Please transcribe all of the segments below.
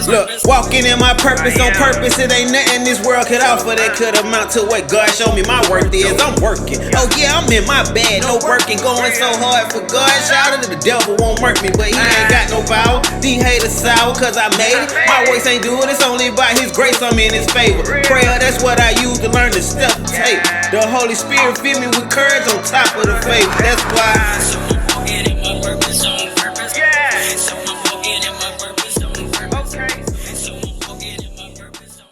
Look, walking in my purpose on purpose. It ain't nothing this world could offer that could amount to what God showed me my worth is. I'm working. Oh yeah, I'm in my bag, no working, going so hard for God. Shout out to the devil won't murk me, but he ain't got no power. These haters sour cause I made it. My voice ain't doing it's only by his grace I'm in his favor. Prayer, that's what I use to learn the stuff to take. The Holy Spirit fill me with courage on top of the faith. That's why. So I'm walking in my purpose on purpose. Yeah. So I'm walking in my purpose on purpose. Okay. So I'm walking in my purpose on.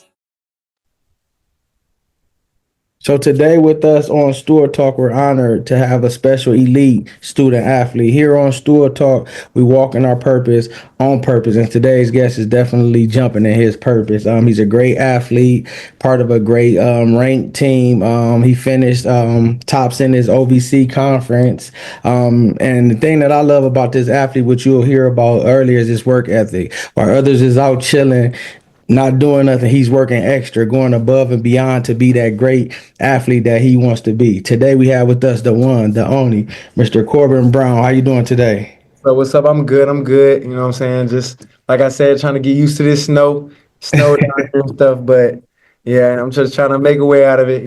So today with us on Stool Talk, we're honored to have a special elite student athlete. Here on Stool Talk, we walk in our purpose on purpose. And today's guest is definitely jumping in his purpose. He's a great athlete, part of a great ranked team. He finished tops in his OVC conference. And the thing that I love about this athlete, which you'll hear about earlier, is his work ethic. While others is out chilling, not doing nothing, he's working extra, going above and beyond to be that great athlete that he wants to be. Today we have with us the one, the only, Mr. Korbin Brown. How you doing today? So what's up? I'm good. I'm good. You know what I'm saying? Just like I said, trying to get used to this snow down here and stuff. But yeah, I'm just trying to make a way out of it.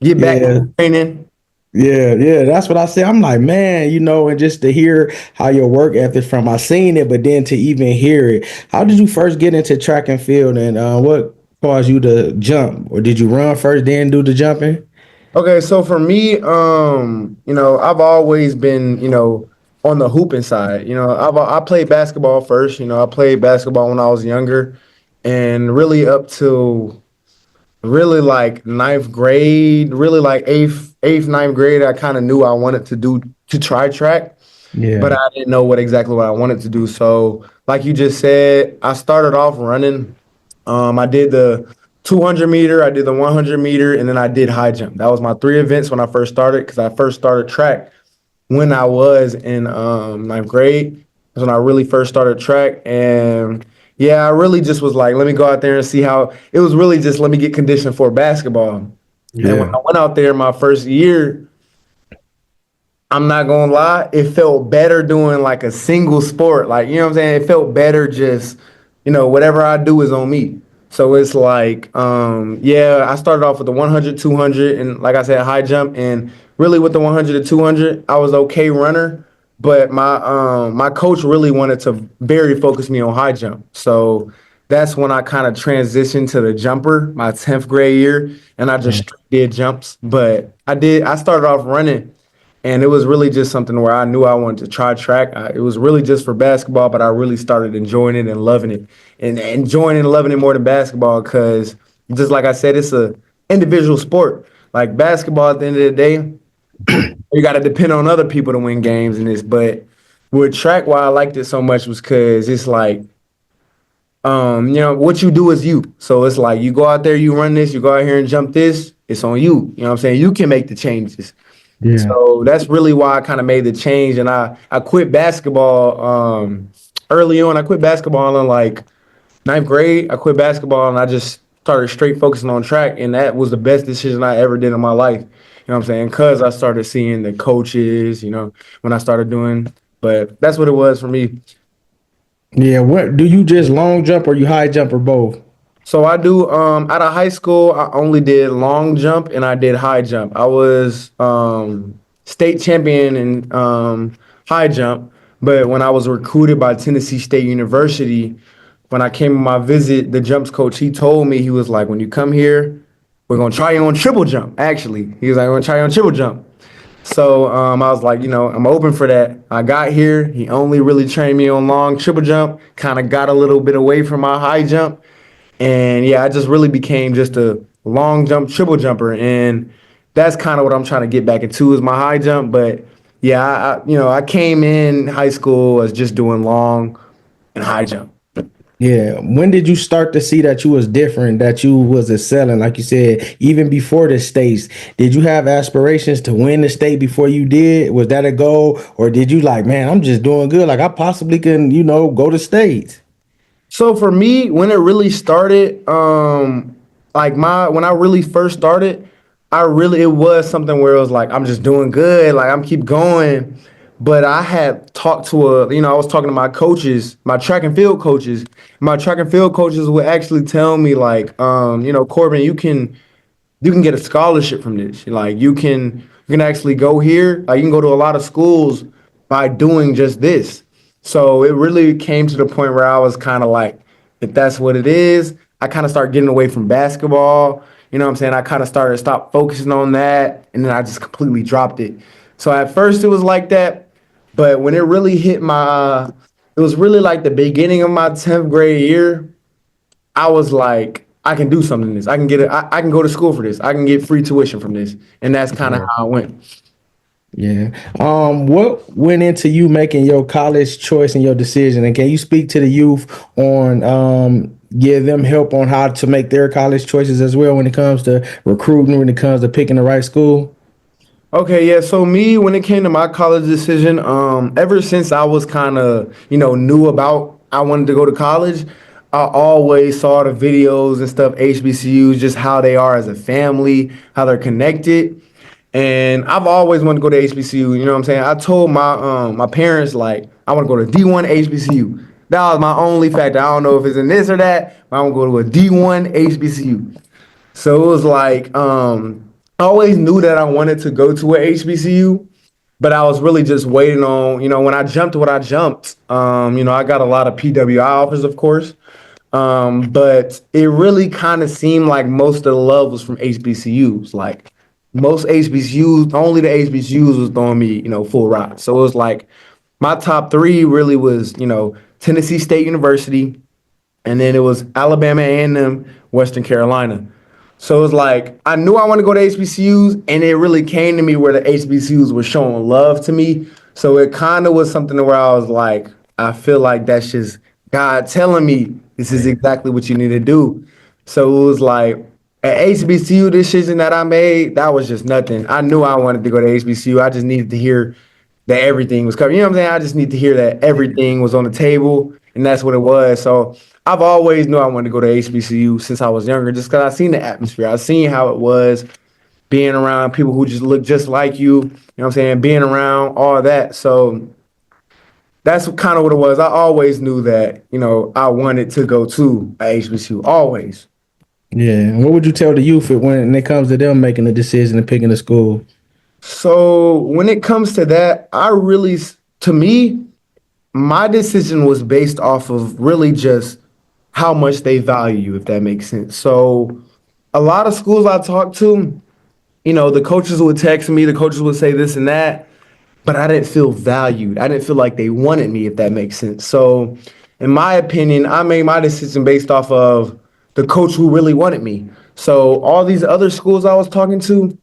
Get back Yeah. to training. Yeah, that's what I said. I'm like, man, and just to hear how your work ethic from, I seen it, but then to even hear it. How did you first get into track and field, and what caused you to jump? Or did you run first, then do the jumping? Okay, so for me, I've always been, on the hooping side. I played basketball first. I played basketball when I was younger, and really up to really like ninth grade, really like eighth, ninth grade, I kind of knew I wanted to try track, Yeah. but I didn't know what I wanted to do. So, like you just said, I started off running. I did the 200 meter, I did the 100 meter, and then I did high jump. That was my three events when I first started, because I first started track when I was in ninth grade. That's when I really first started track. And yeah, I really just was like, let me go out there and see how it was really just let me get conditioned for basketball. Yeah. And when I went out there my first year, I'm not gonna lie, it felt better doing like a single sport. Like, you know what I'm saying? It felt better just, whatever I do is on me. So it's like, I started off with the 100, 200, and like I said, high jump. And really with the 100 to 200, I was okay runner. But my coach really wanted to very focus me on high jump. So that's when I kind of transitioned to the jumper my 10th grade year, and I just did jumps. But I started off running, and it was really just something where I knew I wanted to try track. It was really just for basketball, but I really started enjoying it and loving it, and enjoying and loving it more than basketball, because just like I said, it's a individual sport. Like basketball, at the end of the day, you got to depend on other people to win games in this. But with track, why I liked it so much was because it's like, what you do is you. So it's like you go out there, you run this, you go out here and jump this, it's on you. You know what I'm saying? You can make the changes. Yeah. So that's really why I kind of made the change. And I quit basketball early on. I quit basketball in like ninth grade. I quit basketball and I just started straight focusing on track. And that was the best decision I ever did in my life. You know what I'm saying? Because I started seeing the coaches, when I started doing. But that's what it was for me. Yeah, what do you just long jump or you high jump or both? So I do out of high school, I only did long jump and I did high jump. I was state champion in high jump, but when I was recruited by Tennessee State University, when I came on my visit, the jumps coach, he told me, he was like, when you come here, we're gonna try you on triple jump, actually. He was like, we're gonna try you on triple jump. So I was like, I'm open for that. I got here. He only really trained me on long triple jump, kind of got a little bit away from my high jump. And yeah, I just really became just a long jump, triple jumper. And that's kind of what I'm trying to get back into is my high jump. But yeah, I came in high school as just doing long and high jump. Yeah. When did you start to see that you was different, that you was excelling? Like you said, even before the states, did you have aspirations to win the state before you did? Was that a goal? Or did you like, man, I'm just doing good. Like I possibly can, go to states. So for me, when it really started, when I really first started, it was something where it was like, I'm just doing good. Like I'm keep going. But I had talked to I was talking to my coaches, my track and field coaches. My track and field coaches would actually tell me like, Corbin, you can get a scholarship from this. Like you can actually go here. Like you can go to a lot of schools by doing just this. So it really came to the point where I was kind of like, if that's what it is, I kind of started getting away from basketball. You know what I'm saying? I kind of started to stop focusing on that, and then I just completely dropped it. So at first it was like that, but when it really hit it was really like the beginning of my 10th grade year. I was like, I can do something in this. I can go to school for this. I can get free tuition from this. And that's kind of Yeah. how I went. Yeah. What went into you making your college choice and your decision? And can you speak to the youth on give them help on how to make their college choices as well when it comes to recruiting, when it comes to picking the right school? Okay, yeah. So me, when it came to my college decision, ever since I was kind of, knew about I wanted to go to college, I always saw the videos and stuff, HBCUs, just how they are as a family, how they're connected. And I've always wanted to go to HBCU. You know what I'm saying? I told my parents like I want to go to D1 HBCU. That was my only factor. I don't know if it's in this or that, but I want to go to a D1 HBCU. So it was like, I always knew that I wanted to go to a HBCU, but I was really just waiting on, when I jumped what I jumped, I got a lot of PWI offers, of course. But it really kind of seemed like most of the love was from HBCUs. Like most HBCUs, only the HBCUs was throwing me, full ride. So it was like my top three really was, Tennessee State University, and then it was Alabama A&M, Western Carolina. So it was like I knew I wanted to go to HBCUs, and it really came to me where the HBCUs were showing love to me. So it kind of was something where I was like, I feel like that's just God telling me this is exactly what you need to do. So it was like an HBCU decision that I made, that was just nothing. I knew I wanted to go to HBCU. I just needed to hear that everything was covered. You know what I'm saying? I just need to hear that everything was on the table, and that's what it was. So I've always knew I wanted to go to HBCU since I was younger, just because I seen the atmosphere. I seen how it was being around people who just look just like you. You know what I'm saying? Being around all that. So that's kind of what it was. I always knew that, I wanted to go to a HBCU. Always. Yeah. And what would you tell the youth when it comes to them making a decision and picking a school? So when it comes to that, to me, my decision was based off of really just how much they value you, if that makes sense. So a lot of schools I talked to, the coaches would text me, the coaches would say this and that, but I didn't feel valued. I didn't feel like they wanted me, if that makes sense. So in my opinion, I made my decision based off of the coach who really wanted me. So all these other schools I was talking to,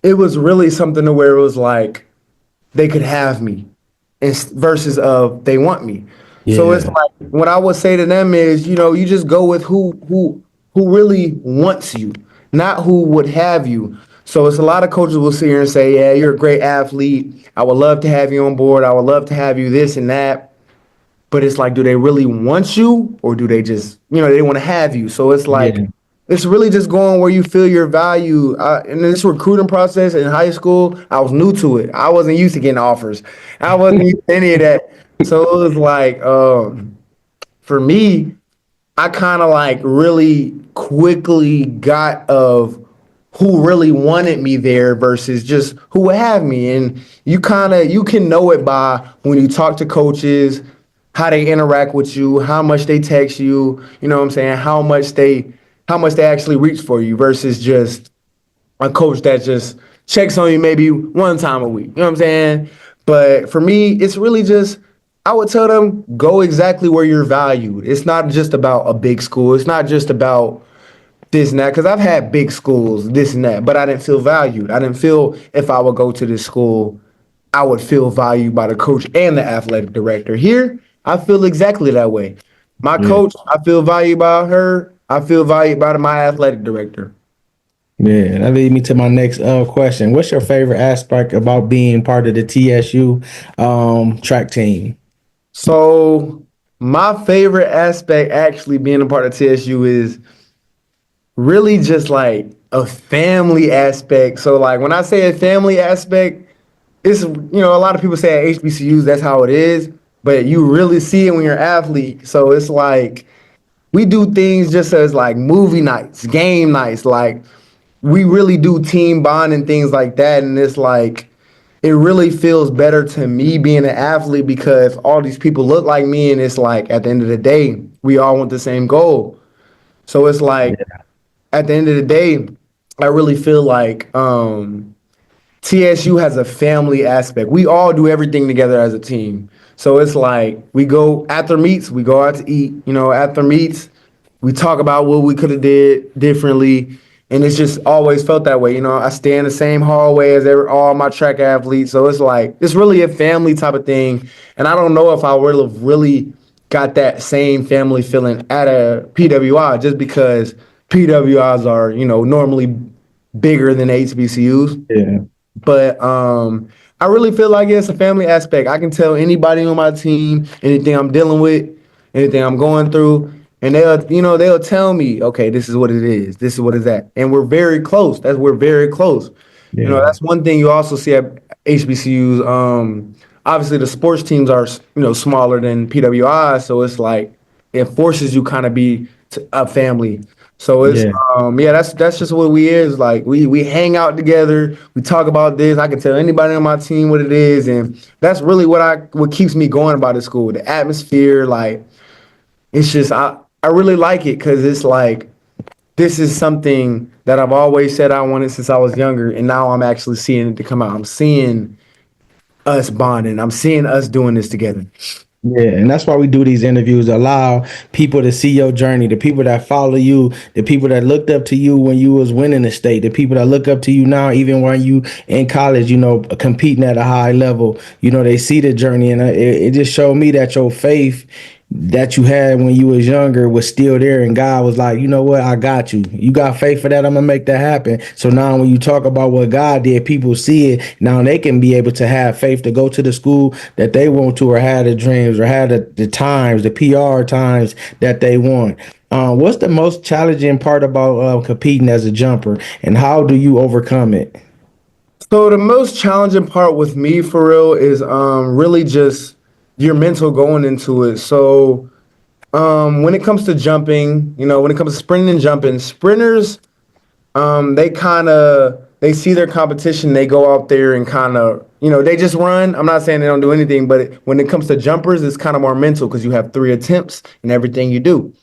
it was really something to where it was like they could have me versus of they want me. So it's Yeah. like what I would say to them is, you just go with who really wants you, not who would have you. So it's a lot of coaches will sit here and say, yeah, you're a great athlete. I would love to have you on board. I would love to have you this and that. But it's like, do they really want you, or do they just, they want to have you? So it's like, Yeah. it's really just going where you feel your value. In this recruiting process in high school, I was new to it. I wasn't used to getting offers. I wasn't used to any of that. So it was like, for me, I kind of like really quickly got of who really wanted me there versus just who would have me. And you can know it by when you talk to coaches, how they interact with you, how much they text you, you know what I'm saying, how much they actually reach for you versus just a coach that just checks on you maybe one time a week. You know what I'm saying? But for me, it's really just I would tell them go exactly where you're valued. It's not just about a big school. It's not just about this and that. Because I've had big schools, this and that, but I didn't feel valued. I didn't feel if I would go to this school, I would feel valued by the coach and the athletic director. Here, I feel exactly that way. My Yeah. coach, I feel valued by her. I feel valued by my athletic director. Yeah, that leads me to my next question. What's your favorite aspect about being part of the TSU track team? So my favorite aspect actually being a part of TSU is really just like a family aspect. So like when I say a family aspect, it's, a lot of people say at HBCUs that's how it is, but you really see it when you're an athlete. So it's like we do things just as like movie nights, game nights, like we really do team bond and things like that. And it's like it really feels better to me being an athlete because all these people look like me, and it's like at the end of the day, we all want the same goal. So it's like at the end of the day, I really feel like TSU has a family aspect. We all do everything together as a team. So it's like we go after meets, we go out to eat. After meets, we talk about what we could have did differently, and it's just always felt that way. I stay in the same hallway as all my track athletes, so it's like it's really a family type of thing. And I don't know if I would have really got that same family feeling at a PWI just because PWIs are normally bigger than HBCUs. Yeah. But I really feel like it's a family aspect. I can tell anybody on my team anything I'm dealing with, anything I'm going through, and they'll tell me, okay, this is what it is, this is what it's at, and we're very close. We're very close. Yeah. That's one thing you also see at HBCUs. Obviously, the sports teams are smaller than PWI, so it's like it forces you kind of be a family. So it's Yeah. that's just what we is. Like we hang out together, we talk about this. I can tell anybody on my team what it is, and that's really what keeps me going about the school. The atmosphere, like it's just I really like it because it's like this is something that I've always said I wanted since I was younger, and now I'm actually seeing it to come out. I'm seeing us bonding. I'm seeing us doing this together. Yeah, and that's why we do these interviews, allow people to see your journey, the people that follow you, the people that looked up to you when you was winning the state, the people that look up to you now, even when you in college, competing at a high level, they see the journey. And it just showed me that your faith that you had when you was younger was still there, and God was like, you know what, I got you. You got faith for that, I'm gonna make that happen. So now when you talk about what God did, people see it. Now they can be able to have faith to go to the school that they want to, or have the dreams, or have the times, the PR times that they want. What's the most challenging part about competing as a jumper, and how do you overcome it? So the most challenging part with me for real is really just your mental going into it. So when it comes to jumping, when it comes to sprinting and jumping, sprinters they see their competition, they go out there and kind of they just run. I'm not saying they don't do anything, but when it comes to jumpers, it's kind of more mental because you have 3 attempts in everything you do.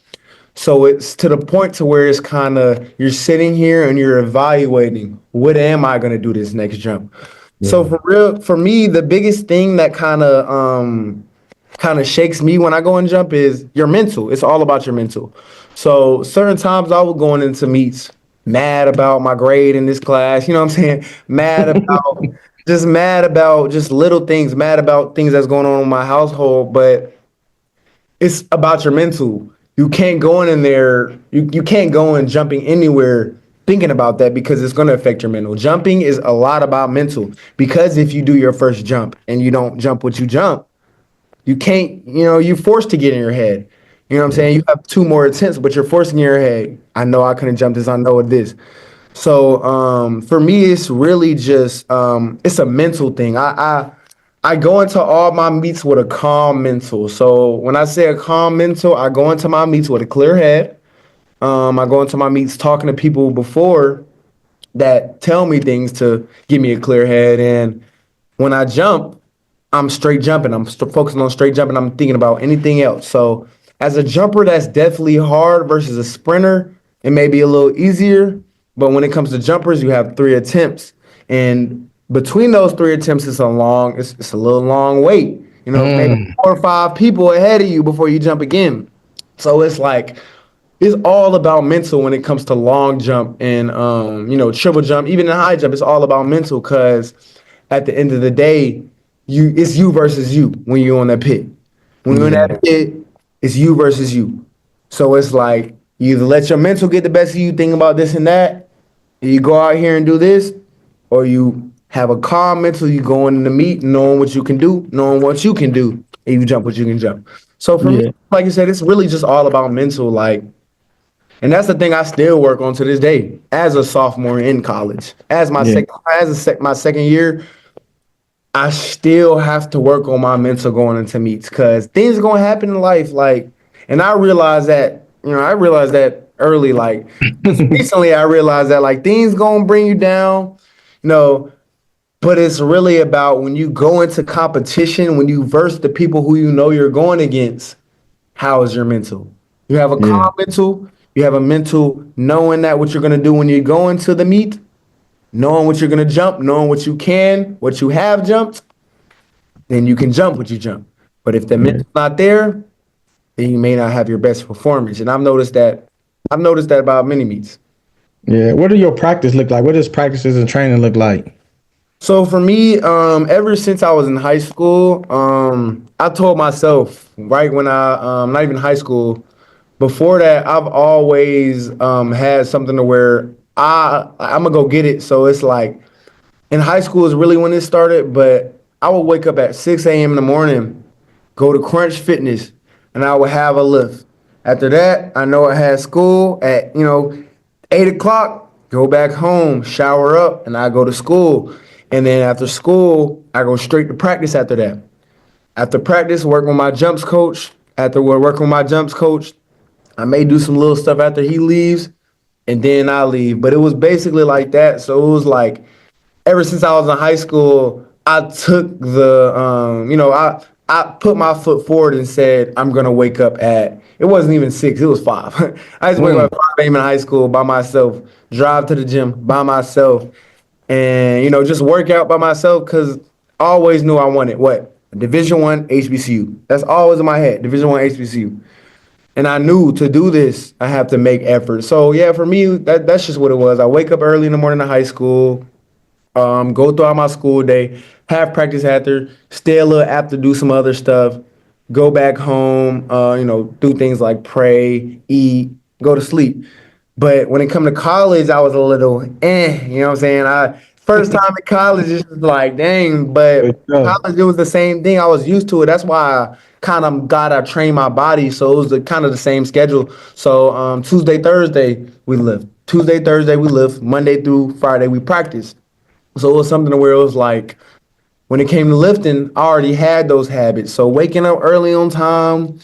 So it's to the point to where it's kind of you're sitting here and you're evaluating what am I going to do this next jump. So Yeah. for real, for me, the biggest thing that kind of shakes me when I go and jump is your mental. It's all about your mental. So certain times I was going into meets mad about my grade in this class. You know what I'm saying? Mad about just little things, mad about things that's going on in my household, but it's about your mental. You can't go in there, you can't go in jumping anywhere thinking about that because it's going to affect your mental. Jumping is a lot about mental because if you do your first jump and you don't jump what you jump, you can't, you're forced to get in your head. You know what I'm saying? You have 2 more attempts, but you're forcing your head. I know I couldn't jump this. I know it is. So for me, it's really just it's a mental thing. I go into all my meets with a calm mental. So when I say a calm mental, I go into my meets with a clear head. I go into my meets talking to people before that tell me things to give me a clear head. And when I jump, I'm straight jumping. I'm focusing on straight jumping. I'm thinking about anything else. So as a jumper, that's definitely hard versus a sprinter. It may be a little easier, but when it comes to jumpers, you have 3 attempts, and between those 3 attempts, it's a little long wait. Maybe 4 or 5 people ahead of you before you jump again. So it's like it's all about mental when it comes to long jump and triple jump, even in high jump. It's all about mental because at the end of the day, it's you versus you when you're on that pit. When you're in Yeah. that pit, it's you versus you. So it's like you either let your mental get the best of you, think about this and that, and you go out here and do this, or you have a calm mental, you go in the meet knowing what you can do, knowing what you can do, and you jump what you can jump. So for me, Yeah. like you said, it's really just all about mental, like, and that's the thing I still work on to this day as a sophomore in college. As my Yeah. second year, I still have to work on my mental going into meets because things are gonna happen in life. Like, and I realized that, I realized that early. Like, just recently, I realized that like things gonna bring you down, you know. But it's really about when you go into competition, when you verse the people who you know you're going against. How is your mental? You have a Yeah. calm mental. You have a mental knowing that what you're gonna do when you go into the meet, knowing what you're gonna jump, knowing what you can, what you have jumped, then you can jump what you jump. But if the Yeah. mental's not there, then you may not have your best performance. And I've noticed that. I've noticed that about many meets. Yeah. What do your practice look like? What does practices and training look like? So for me, ever since I was in high school, I told myself right when not even high school, before that, I've always had something to where I'm gonna go get it. So it's like in high school is really when it started, but I would wake up at 6 a.m. in the morning, go to Crunch Fitness, and I would have a lift. After that, I know I had school at, 8 o'clock, go back home, shower up, and I go to school. And then after school, I go straight to practice after that. After practice, work with my jumps coach. After work with my jumps coach, I may do some little stuff after he leaves, and then I leave. But it was basically like that. So it was like ever since I was in high school, I took I put my foot forward and said I'm gonna wake up at. It wasn't even 6, it was 5. I used to wake up Mm. at 5 a.m. in high school by myself, drive to the gym by myself, and just work out by myself because I always knew I wanted what? A Division I HBCU. That's always in my head. Division I HBCU. And I knew to do this, I have to make effort. So yeah, for me, that's just what it was. I wake up early in the morning in high school, go throughout my school day, have practice after, stay a little after, do some other stuff, go back home, do things like pray, eat, go to sleep. But when it come to college, I was a little you know what I'm saying? First time in college, it's just like, dang, For but sure. college, it was the same thing. I was used to it. That's why I kind of got I trained my body. So it was kind of the same schedule. So Tuesday, Thursday, we lift. Tuesday, Thursday, we lift. Monday through Friday, we practice. So it was something where it was like when it came to lifting, I already had those habits. So waking up early on time,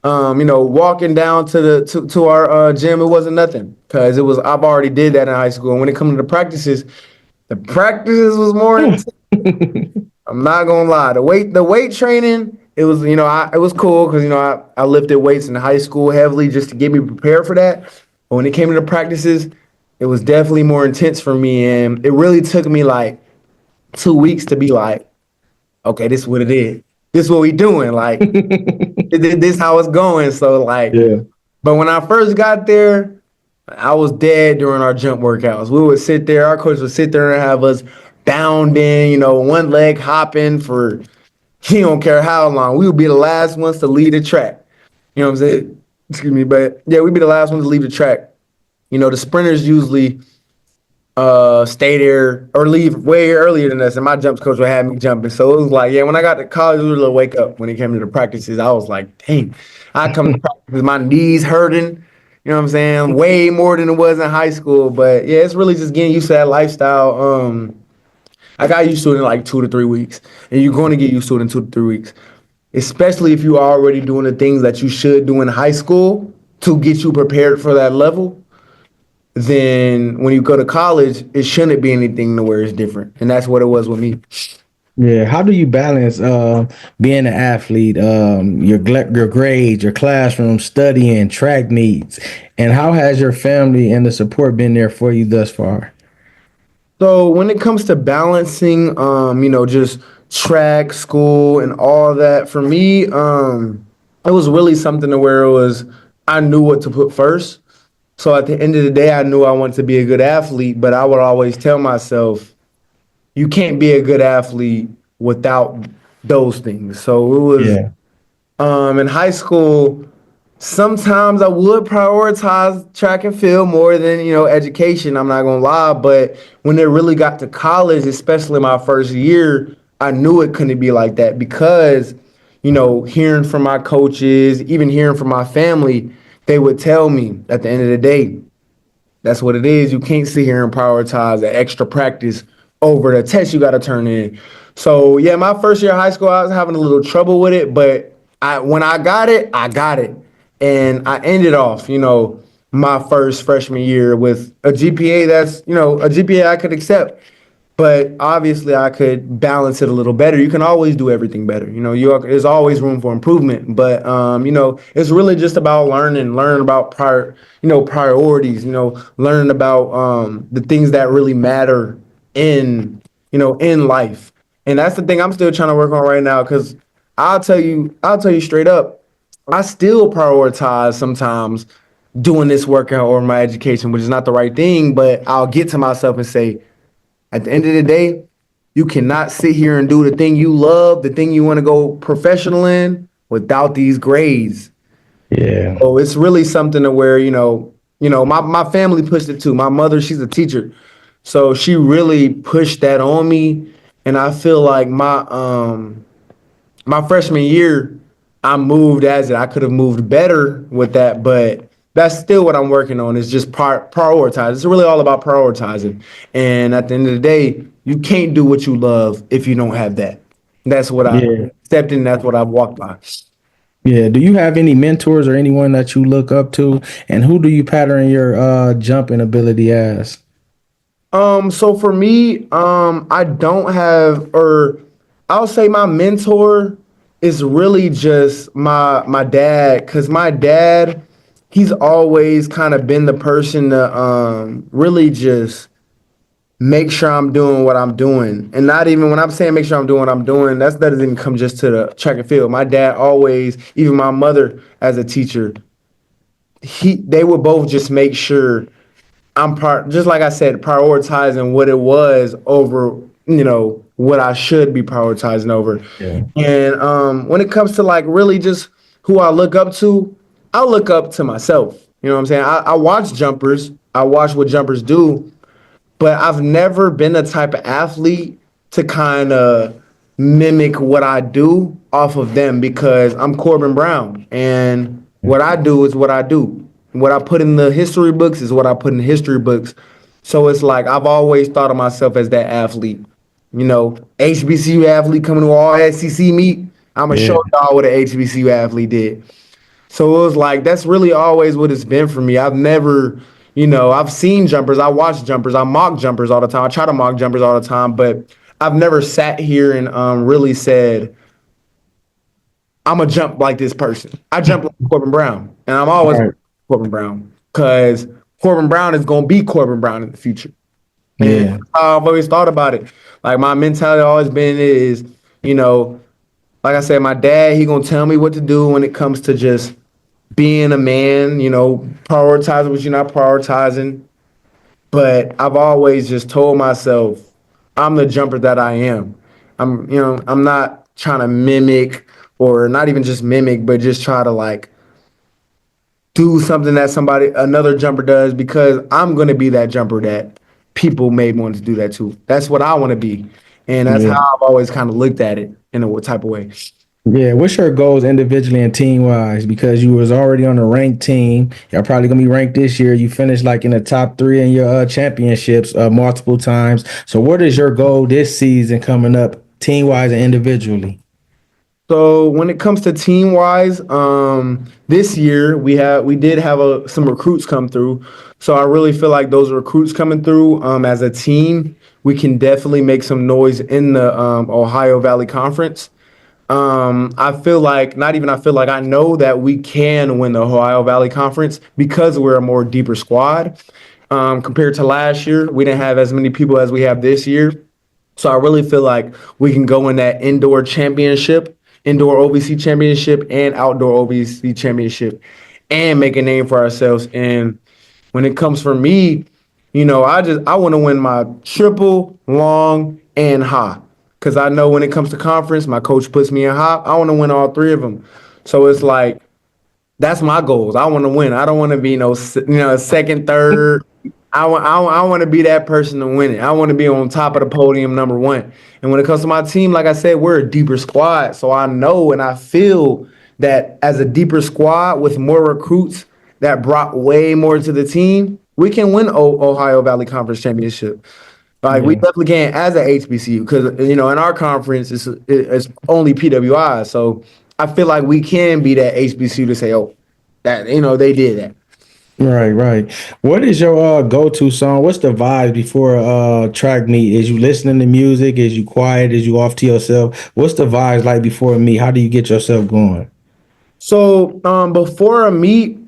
walking down to our gym, it wasn't nothing because it was I've already did that in high school. And when it comes to the practices was more intense. I'm not gonna lie. The weight training, it was it was cool because I lifted weights in high school heavily just to get me prepared for that. But when it came to the practices, it was definitely more intense for me, and it really took me like 2 weeks to be like, okay, this is what it is. This is what we doing. Like, this how it's going. So like, Yeah. but when I first got there, I was dead during our jump workouts. We would sit there. Our coach would sit there and have us bounding, one leg hopping for he don't care how long. We would be the last ones to leave the track. You know what I'm saying? Excuse me, but yeah, we'd be the last ones to leave the track. The sprinters usually stay there or leave way earlier than us, and my jumps coach would have me jumping. So it was like, yeah, when I got to college, it was a little wake up when it came to the practices. I was like, dang, I come to practice with my knees hurting. You know what I'm saying? Way more than it was in high school. But yeah, it's really just getting used to that lifestyle. I got used to it in like 2 to 3 weeks, and you're going to get used to it in 2 to 3 weeks, especially if you're already doing the things that you should do in high school to get you prepared for that level. Then when you go to college, it shouldn't be anything to where it's different, and that's what it was with me. Yeah. How do you balance being an athlete, your grades, your classroom, studying, track meets, and how has your family and the support been there for you thus far? So when it comes to balancing, just track, school, and all that, for me, it was really something to where it was I knew what to put first. So at the end of the day, I knew I wanted to be a good athlete, but I would always tell myself, you can't be a good athlete without those things. So it was Yeah. in high school, sometimes I would prioritize track and field more than, education. I'm not gonna lie, but when it really got to college, especially my first year, I knew it couldn't be like that because, hearing from my coaches, even hearing from my family, they would tell me at the end of the day, that's what it is. You can't sit here and prioritize the extra practice over the test you got to turn in. So yeah, my first year of high school, I was having a little trouble with it, but when I got it, and I ended off, my first freshman year with a GPA that's, a GPA I could accept. But obviously, I could balance it a little better. You can always do everything better. There's always room for improvement. But it's really just about learning about priorities. Learning about the things that really matter in life. And that's the thing I'm still trying to work on right now. Because I'll tell you straight up, I still prioritize sometimes doing this workout or my education, which is not the right thing. But I'll get to myself and say, at the end of the day, you cannot sit here and do the thing you love, the thing you want to go professional in without these grades. Yeah. So it's really something to where, my family pushed it too. My mother, she's a teacher. So she really pushed that on me. And I feel like my freshman year, I moved as it. I could have moved better with that, but that's still what I'm working on. Is just prioritize. It's really all about prioritizing. And at the end of the day, you can't do what you love if you don't have that. That's what I Yeah. accepted, and that's what I've walked by. Yeah. Do you have any mentors or anyone that you look up to? And who do you pattern your jumping ability as? So for me, I don't have, or I'll say my mentor is really just my dad, because my dad, he's always kind of been the person to really just make sure I'm doing what I'm doing. And not even when I'm saying make sure I'm doing what I'm doing, that doesn't even come just to the track and field. My dad always, even my mother as a teacher, they would both just make sure just like I said, prioritizing what it was over, what I should be prioritizing over. Yeah. And when it comes to like really just who I look up to, I look up to myself. You know what I'm saying? I watch jumpers, I watch what jumpers do, but I've never been the type of athlete to kind of mimic what I do off of them, because I'm Korbin Brown, and what I do is what I do. What I put in the history books is what I put in the history books. So it's like I've always thought of myself as that athlete. HBCU athlete coming to all SEC meet. I'm going to Yeah. show y'all what an HBCU athlete did. So it was like, that's really always what it's been for me. I've never, I've seen jumpers, I watch jumpers, I mock jumpers all the time. I try to mock jumpers all the time, but I've never sat here and really said, I'm going to jump like this person. I jump like Corbin Brown, and I'm always Right. Corbin Brown, because Corbin Brown is going to be Corbin Brown in the future. And Yeah. I've always thought about it. Like my mentality always been is, like I said, my dad, he going to tell me what to do when it comes to just being a man, prioritizing what you're not prioritizing. But I've always just told myself, I'm the jumper that I am. I'm not trying to mimic, or not even just mimic, but just try to like do something that another jumper does, because I'm going to be that jumper that people may want to do that too. That's what I want to be. And that's Yeah. how I've always kind of looked at it in a type of way. Yeah, what's your goals individually and team wise? Because you was already on a ranked team. You're probably gonna be ranked this year. You finished like in the top three in your championships multiple times. So, what is your goal this season coming up, team wise and individually? So when it comes to team wise, this year we did have some recruits come through. So I really feel like those recruits coming through, as a team, we can definitely make some noise in the Ohio Valley Conference. I feel like, not even I feel like, I know that we can win the Ohio Valley Conference because we're a more deeper squad. Compared to last year, we didn't have as many people as we have this year. So I really feel like we can go in that indoor OVC championship and outdoor OVC championship, and make a name for ourselves. And when it comes for me, I want to win my triple, long, and high. Because I know when it comes to conference, my coach puts me in high. I want to win all three of them. So it's like, that's my goals. I want to win. I don't want to be second, third. I want to be that person to win it. I want to be on top of the podium, number one. And when it comes to my team, like I said, we're a deeper squad. So I know and I feel that as a deeper squad with more recruits that brought way more to the team, we can win Ohio Valley Conference Championship. Like we Yeah. definitely can as a HBCU because in our conference it's only PWI. So I feel like we can be that HBCU to say, oh, that they did that. Right, right. What is your go-to song? What's the vibe before track meet? Is you listening to music? Is you quiet? Is you off to yourself? What's the vibes like before a meet? How do you get yourself going? So before a meet,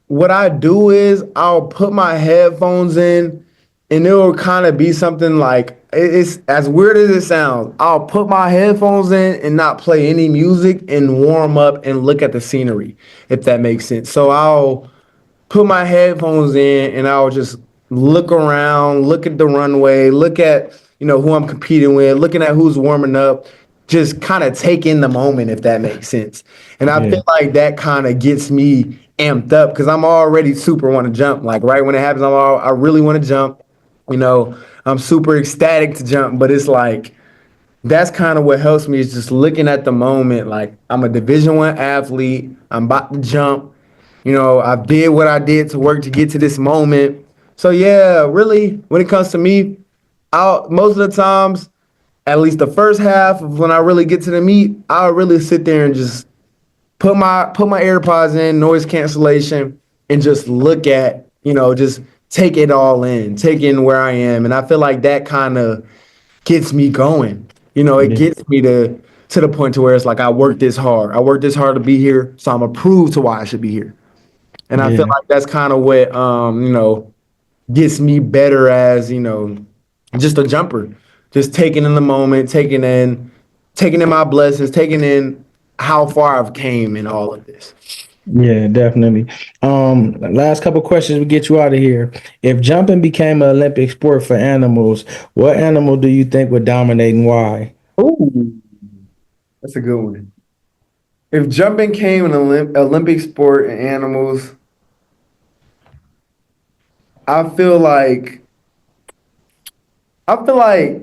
what I do is I'll put my headphones in, and it'll kind of be something like it's as weird as it sounds. I'll put my headphones in and not play any music and warm up and look at the scenery, if that makes sense. So I'll put my headphones in and I'll just look around, look at the runway, look at who I'm competing with, looking at who's warming up, just kind of take in the moment if that makes sense. And I Yeah, feel like that kind of gets me amped up because I'm already super want to jump. Like right when it happens, I really want to jump. I'm super ecstatic to jump, but it's like that's kind of what helps me is just looking at the moment. Like I'm a Division I athlete. I'm about to jump. I did what I did to work to get to this moment. So yeah, really, when it comes to me, I'll most of the times, at least the first half of when I really get to the meet, I'll really sit there and just put my AirPods in, noise cancellation, and just look at, just take it all in, take in where I am. And I feel like that kind of gets me going. It yeah, gets me to the point to where it's like I worked this hard. I worked this hard to be here, so I'm approved to why I should be here. And I feel yeah, like that's kind of what gets me better as, just a jumper. Just taking in the moment, taking in my blessings, taking in how far I've came in all of this. yeah, definitely. Last couple questions we get you out of here. If jumping became an Olympic sport for animals, what animal do you think would dominate and why? Ooh, that's a good one. If jumping came an Olympic sport and animals, I feel like I feel like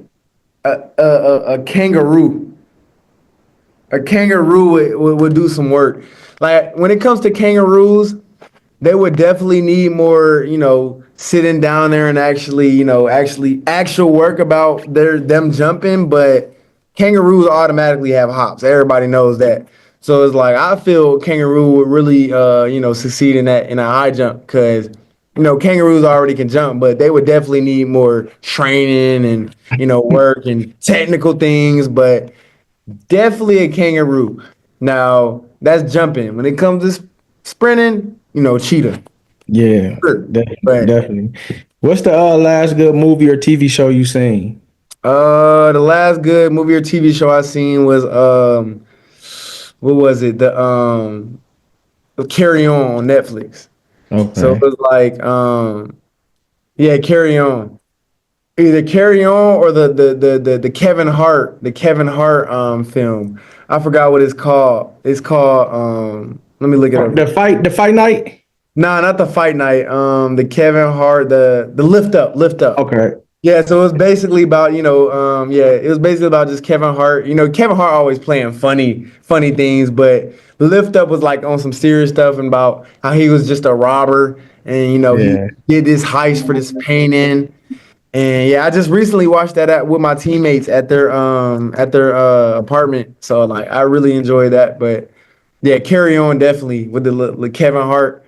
a kangaroo. A kangaroo would do some work. Like when it comes to kangaroos, they would definitely need more, sitting down there and actually, actual work about them jumping. But kangaroos automatically have hops. Everybody knows that. So it's like I feel kangaroo would really, succeed in a high jump because, kangaroos already can jump, but they would definitely need more training and work and technical things. But definitely a kangaroo. Now that's jumping. When it comes to sprinting, cheetah. Yeah, Sure. But definitely. What's the last good movie or TV show you seen? the last good movie or TV show I seen was what was it? The Carry On Netflix. So it Okay. was like yeah, Carry On. Either Carry On or the Kevin Hart film. I forgot what it's called. It's called let me look it up. The fight night. Nah, not the fight night. The Kevin Hart, the lift up. Okay. Yeah, so it was basically about, it was basically about just Kevin Hart. Kevin Hart always playing funny things, but the lift up was like on some serious stuff and about how he was just a robber and he Yeah. did this heist for this painting. And yeah, I just recently watched that with my teammates at their apartment. So like I really enjoyed that. But yeah, Carry On definitely with the Kevin Hart.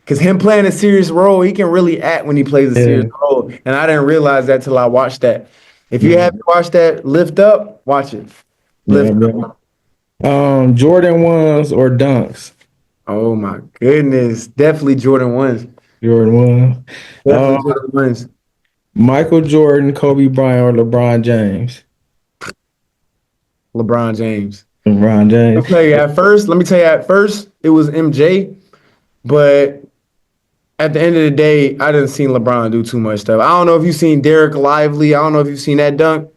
Cause him playing a serious role, he can really act when he plays a serious Yeah. role. And I didn't realize that till I watched that. If you Yeah. haven't watched that, Lift Up, watch it. Yeah. Lift Yeah. Up. Jordan ones or dunks? Oh my goodness. Definitely Jordan wins. Jordan ones. Definitely Jordan wins. Michael Jordan, Kobe Bryant, or LeBron James? LeBron James. LeBron James. Let me tell you at first, it was MJ, but at the end of the day, I didn't see LeBron do too much stuff. I don't know if you've seen Derek Lively. I don't know if you've seen that dunk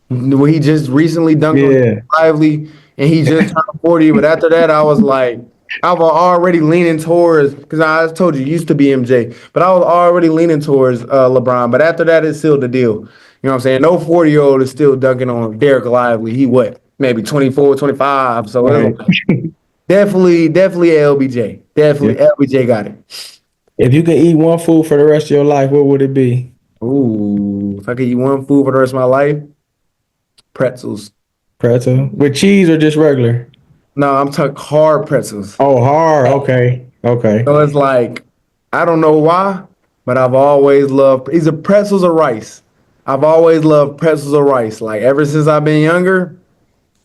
where he just recently dunked on Yeah. Lively and he just turned 40. But after that, I was like, I was already leaning towards, because I told you, it used to be MJ, but I was already leaning towards LeBron. But after that, it sealed the deal. You know what I'm saying? No 40-year-old is still dunking on Derek Lively. He what? Maybe 24, 25. So it Right. was definitely LBJ. Yeah. Definitely LBJ got it. If you could eat one food for the rest of your life, what would it be? Ooh, if I could eat one food for the rest of my life, pretzels. Pretzel with cheese or just regular? No, I'm talking hard pretzels. Oh, hard. Okay. Okay. So it's like, I don't know why, but I've always loved either pretzels or rice. I've always loved pretzels or rice. Like ever since I've been younger,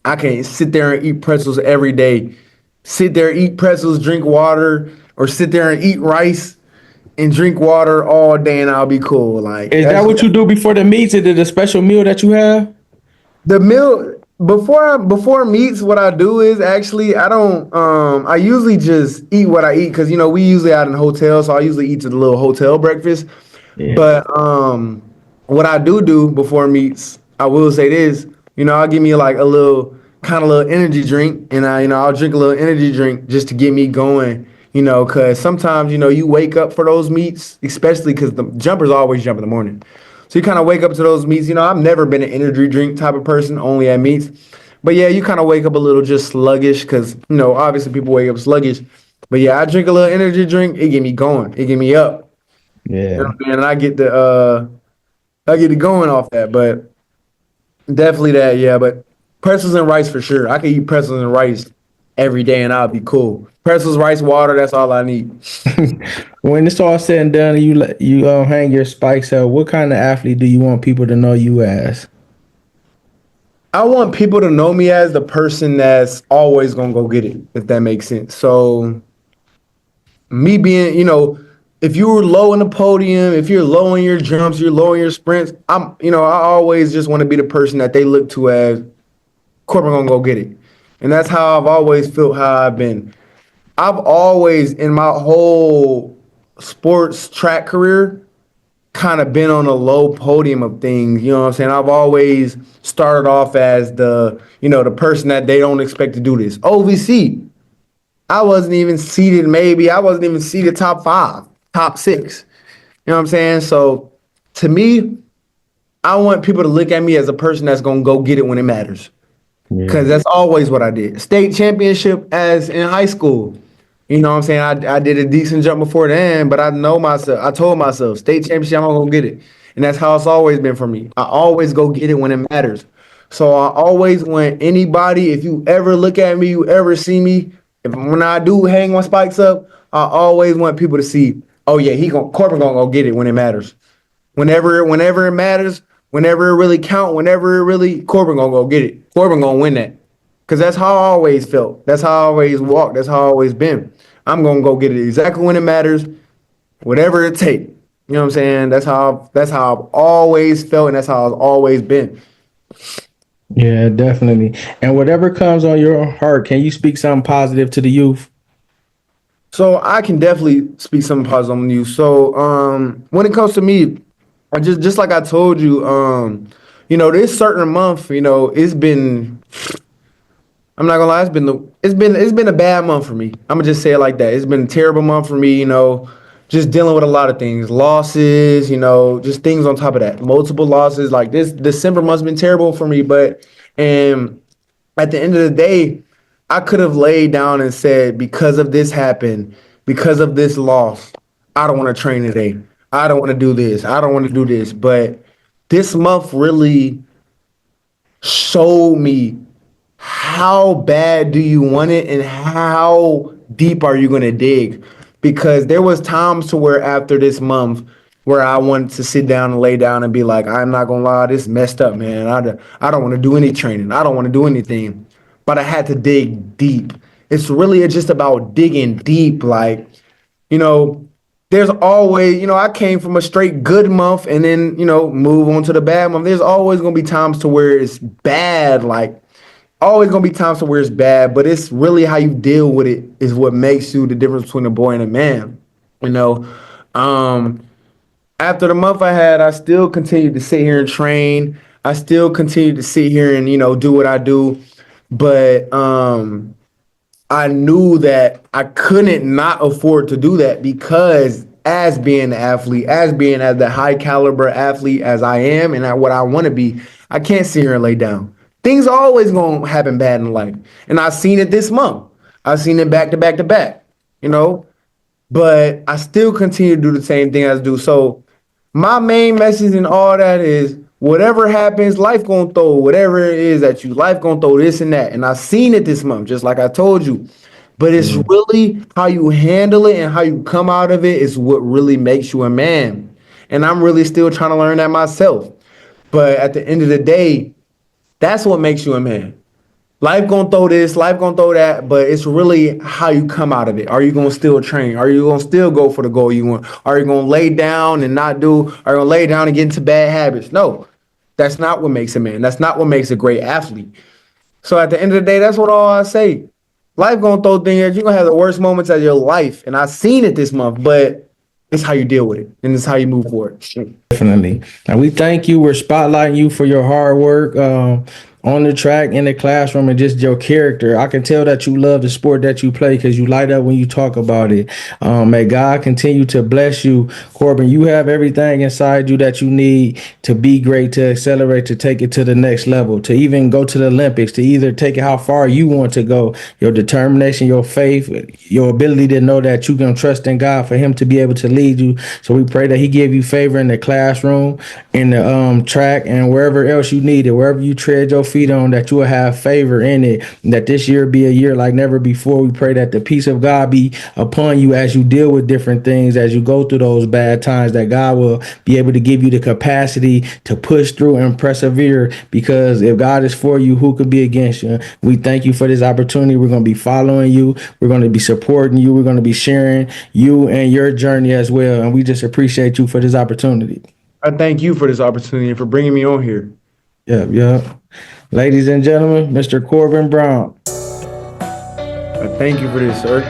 I can sit there and eat pretzels every day. Sit there, eat pretzels, drink water, or sit there and eat rice and drink water all day, and I'll be cool. Like Is that that's what you do before the meets? Is it a special meal that you have? the meal before meats. What I do is actually I don't. I usually just eat what I eat because we usually out in hotels, so I usually eat to the little hotel breakfast. Yeah. But what I do before meets, I will say this. I'll give me like a little kind of little energy drink, and I'll drink a little energy drink just to get me going. Because sometimes you wake up for those meets, especially because the jumpers always jump in the morning. So you kind of wake up to those meets. I've never been an energy drink type of person, only at meets. But yeah, you kind of wake up a little just sluggish because obviously people wake up sluggish. But yeah, I drink a little energy drink. It get me going. It get me up. You know Yeah. what I'm saying? And I get it going off that. But definitely that, yeah. But pretzels and rice for sure. I can eat pretzels and rice every day and I'll be cool. Pretzels, rice, water, that's all I need. When it's all said and done, and you hang your spikes up. What kind of athlete do you want people to know you as? I want people to know me as the person that's always gonna go get it, if that makes sense. So me being, if you were low in the podium, if you're low in your jumps, you're low in your sprints, I always just want to be the person that they look to as Corbin gonna go get it. And that's how I've always felt how I've been. I've always, in my whole sports track career, kind of been on a low podium of things. You know what I'm saying? I've always started off as the person that they don't expect to do this. OVC, I wasn't even seated, maybe. I wasn't even seated top 5, top 6. You know what I'm saying? So to me, I want people to look at me as a person that's going to go get it when it matters. Yeah. Because that's always what I did. State championship as in high school. You know what I'm saying? I did a decent jump before then, but I know myself. I told myself, state championship, I'm going to go get it. And that's how it's always been for me. I always go get it when it matters. So I always want anybody, if you ever look at me, you ever see me, when I do hang my spikes up, I always want people to see, oh yeah, Corbin gonna go get it when it matters. Whenever it matters, whenever it really count, whenever it really, Corbin gonna go get it. Corbin gonna win that. Cause that's how I always felt. That's how I always walked. That's how I always been. I'm gonna go get it exactly when it matters, whatever it take. You know what I'm saying? That's how I've always felt, and that's how I've always been. Yeah, definitely. And whatever comes on your heart, can you speak something positive to the youth? So I can definitely speak something positive on you. So when it comes to me, I just like I told you, this certain month, it's been, I'm not gonna lie, it's been a bad month for me. I'm gonna just say it like that. It's been a terrible month for me, just dealing with a lot of things, losses, just things on top of that, multiple losses. Like this December month's been terrible for me, but and at the end of the day, I could have laid down and said, because of this happened, because of this loss, I don't want to train today. I don't want to do this. I don't want to do this. But this month really showed me how bad do you want it and how deep are you going to dig? Because there was times to where after this month where I wanted to sit down and lay down and be like, I'm not going to lie, this is messed up, man. I don't want to do any training. I don't want to do anything. But I had to dig deep. It's really just about digging deep. Like, you know, there's always, I came from a straight good month and then, move on to the bad month. There's always going to be times to where it's bad. Like, always gonna be times where it's bad, but it's really how you deal with it is what makes you the difference between a boy and a man. You know, after the month I had, I still continued to sit here and train. I still continued to sit here and do what I do, but I knew that I couldn't not afford to do that because as being an athlete, as being as the high caliber athlete as I am and what I want to be, I can't sit here and lay down. Things are always going to happen bad in life. And I've seen it this month. I've seen it back to back to back, but I still continue to do the same thing as I do. So My main message in all that is whatever happens, life gonna throw whatever it is at you. Life gonna throw this and that. And I seen it this month, just like I told you. But it's really how you handle it and how you come out of it is what really makes you a man. And I'm really still trying to learn that myself. But at the end of the day, that's what makes you a man. Life gonna throw this, life gonna throw that, but it's really how you come out of it. Are you gonna still train? Are you gonna still go for the goal you want? Are you gonna lay down and not do? Are you gonna lay down and get into bad habits? No, that's not what makes a man. That's not what makes a great athlete. So at the end of the day, that's what all I say. Life gonna throw things at you. You're gonna have the worst moments of your life. And I seen it this month, but it's how you deal with it. And it's how you move forward. Definitely. And we thank you. We're spotlighting you for your hard work on the track, in the classroom, and just your character. I can tell that you love the sport that you play because you light up when you talk about it. May God continue to bless you. Korbin, you have everything inside you that you need to be great, to accelerate, to take it to the next level, to even go to the Olympics, to either take it how far you want to go. Your determination, your faith, your ability to know that you can trust in God for him to be able to lead you. So we pray that he give you favor in the classroom, in the track, and wherever else you need it, wherever you tread your feet on, that you will have favor in it, and that this year be a year like never before. We pray that the peace of God be upon you as you deal with different things, as you go through those bad times, that God will be able to give you the capacity to push through and persevere, because if God is for you, who could be against you? We thank you for this opportunity. We're going to be following you. We're going to be supporting you. We're going to be sharing you and your journey as well. And we just appreciate you for this opportunity. I thank you for this opportunity and for bringing me on here. Yeah. Ladies and gentlemen, Mr. Korbin Brown. I thank you for this, sir.